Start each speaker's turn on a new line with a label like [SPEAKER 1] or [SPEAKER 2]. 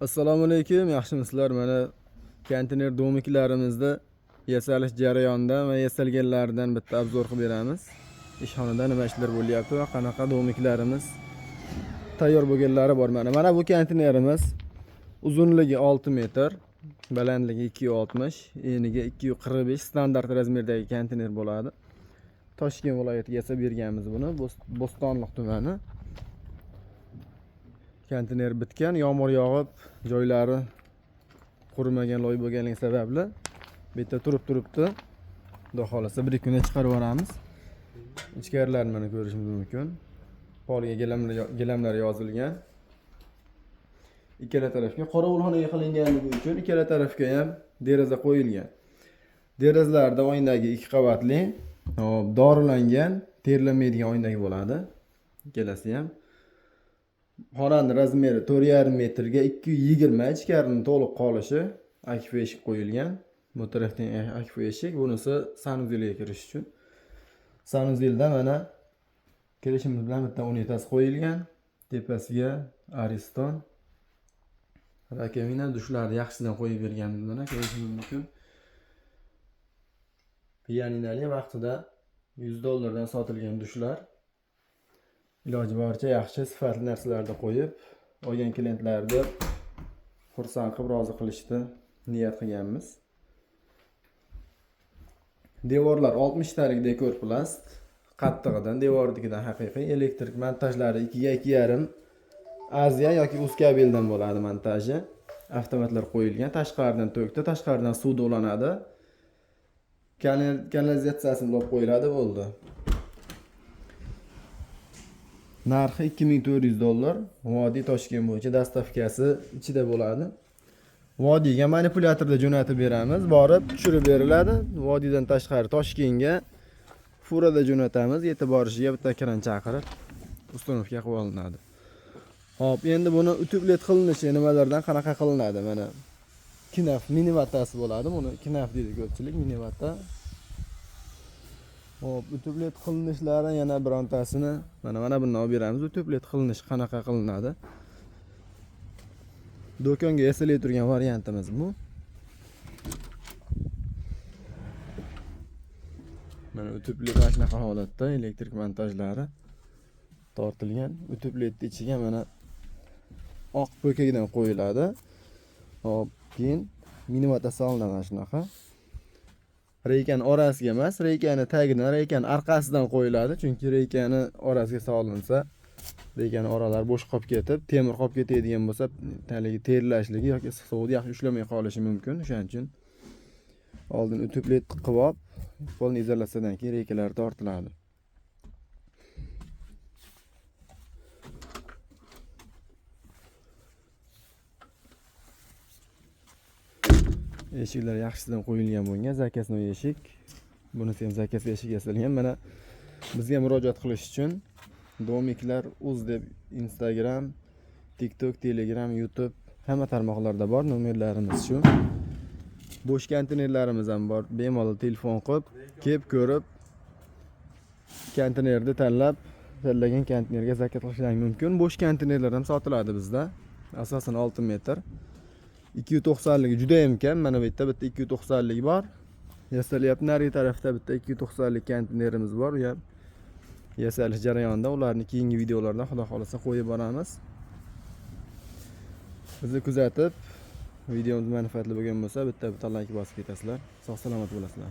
[SPEAKER 1] Assalomu alaykum, yaxshimisizlar? Mana konteyner do'miklarimizda yasalish jarayonida va yasalganlaridan bitta obzor qilib beramiz. Ishxonada nima ishlar bo'lyapti va qanaqa do'miklarimiz tayyor bo'lganlari bor. Mana bu konteynerimiz uzunligi 6 metr, balandligi 260, eniga 245 standart razmerdagi konteyner bo'ladi. Toshkent viloyatiga yasab berganmiz buni, Bo'stonliq tumani. Konteyner bitgan, yomg'ir yog'ib, joylari qurimagan loy bo'lganligi sababli bitta turibdi. Xudo xolasa bir kunda chiqarib yuboramiz. Ichkarilarini mana ko'rishingiz mumkin. Polga gilamlar yozilgan. Ikkala tarafga qorovulxonaga qilinganligi uchun ikkala tarafga ham deraza qo'yilgan. Derazalarda oyndagi 2 qavatli, dorilangan, terlamaydigan oyndagi bo'ladi. Ikkalasi ham. Xonani razmeri 4,5 metrga 220, ichkarining to'liq qolishi akfa eshik qo'yilgan. Bu tarafdan akfa eshik, bunisi sanuzilga kirish uchun. Sanuzilda mana kirishimiz bilan bitta unitaz qo'yilgan. Tepasiga Ariston rakamina dushlarni yaxshidan qo'yib berganmiz. Mana ko'rishingiz mumkin. Pianinali vaqtida $100 dan sotilgan dushlar. Iloji boricha yaxshi sifatli narsalarni qo'yib, olgan klientlarni xursand qilib rozi qilishni niyat qilganmiz. Devorlar 60 talik dekor plast, qattig'idan, devordikidan haqiqiy elektrik montajlari 2 ga 2,5 Aziya yoki uz kabeldan bo'ladi montaji. Avtomatlar qo'yilgan, tashqaridan to'kdi, tashqaridan suv do'lanadi. Kanalizatsiyasini olib qo'yiladi, bo'ldi. Narxi $2400. Vodiy Toshkent bo'yicha dastavkasi ichida bo'ladi. Vodiyga manipulyatorda jo'natib beramiz, borib tushirib beriladi. Vodiydan tashqari Toshkentga furada jo'natamiz. Yetib borishiga bitta kran chaqirib ustunovka qilib olinadi. Hop, endi buni utublet qilinishi nimalardan qanaqa qilinadi? Mana kinaf minivatasi bo'ladi. Buni kinaf deydi ko'pchilik, minivata. Hop, utublet qilinishlari yana birontasini mana bundan olib beramiz. Utublet qilinishi qanaqa qilinadi? Do'konga yasalib turgan variantimiz bu. Mana utublet mana shunaqa holatda elektrik montajlari tortilgan. Utubletning ichiga mana oq po'kakdan qo'yiladi. Hop, keyin minivata solinadi shunaqa. Reykani orasiga emas, reykani tagidan, reykani arkasidan qo'yiladi. Chunki reykani orasiga solinsa, reykani oralari bo'sh qolib ketib, temir qolib ketadigan bo'lsa, taligi terlashligi yoki issiq sovuqni yaxshi ushlamay qolishi mumkin. Shuning uchun oldin utublet qilib olib, polni izolyatsiyadan keyin reykalar tortiladi. Eshiklar yaxshisidan qo'yilgan bo'lgan, zakasnoy eshik. Bunisi ham zakas eshik yasalgan. Mana bizga murojaat qilish uchun domiklar uz deb Instagram, TikTok, Telegram, YouTube hamma tarmoqlarda bor. Nomerlarimiz shu. Bo'sh konteynerlarimiz ham bor. Bemalol telefon qilib, kelib ko'rib, konteynerni tanlagan konteynerga zakat qilishingiz mumkin. Bo'sh konteynerlar ham sotiladi bizda. Asosan 6 metr. 290 ligi juda ham kam. Mana bu yerda bitta 290 lik bor. Yasalyapti. Nari tarafda bitta 290 lik konteynerimiz bor. U ham yasalish jarayonida. Ularni keyingi videolarda xudo xolasa qo'yib boramiz. Bizni kuzatib, videomiz manfaatli bo'lgan bo'lsa, bitta like bosib ketasizlar. Sog' salomat bo'lasizlar.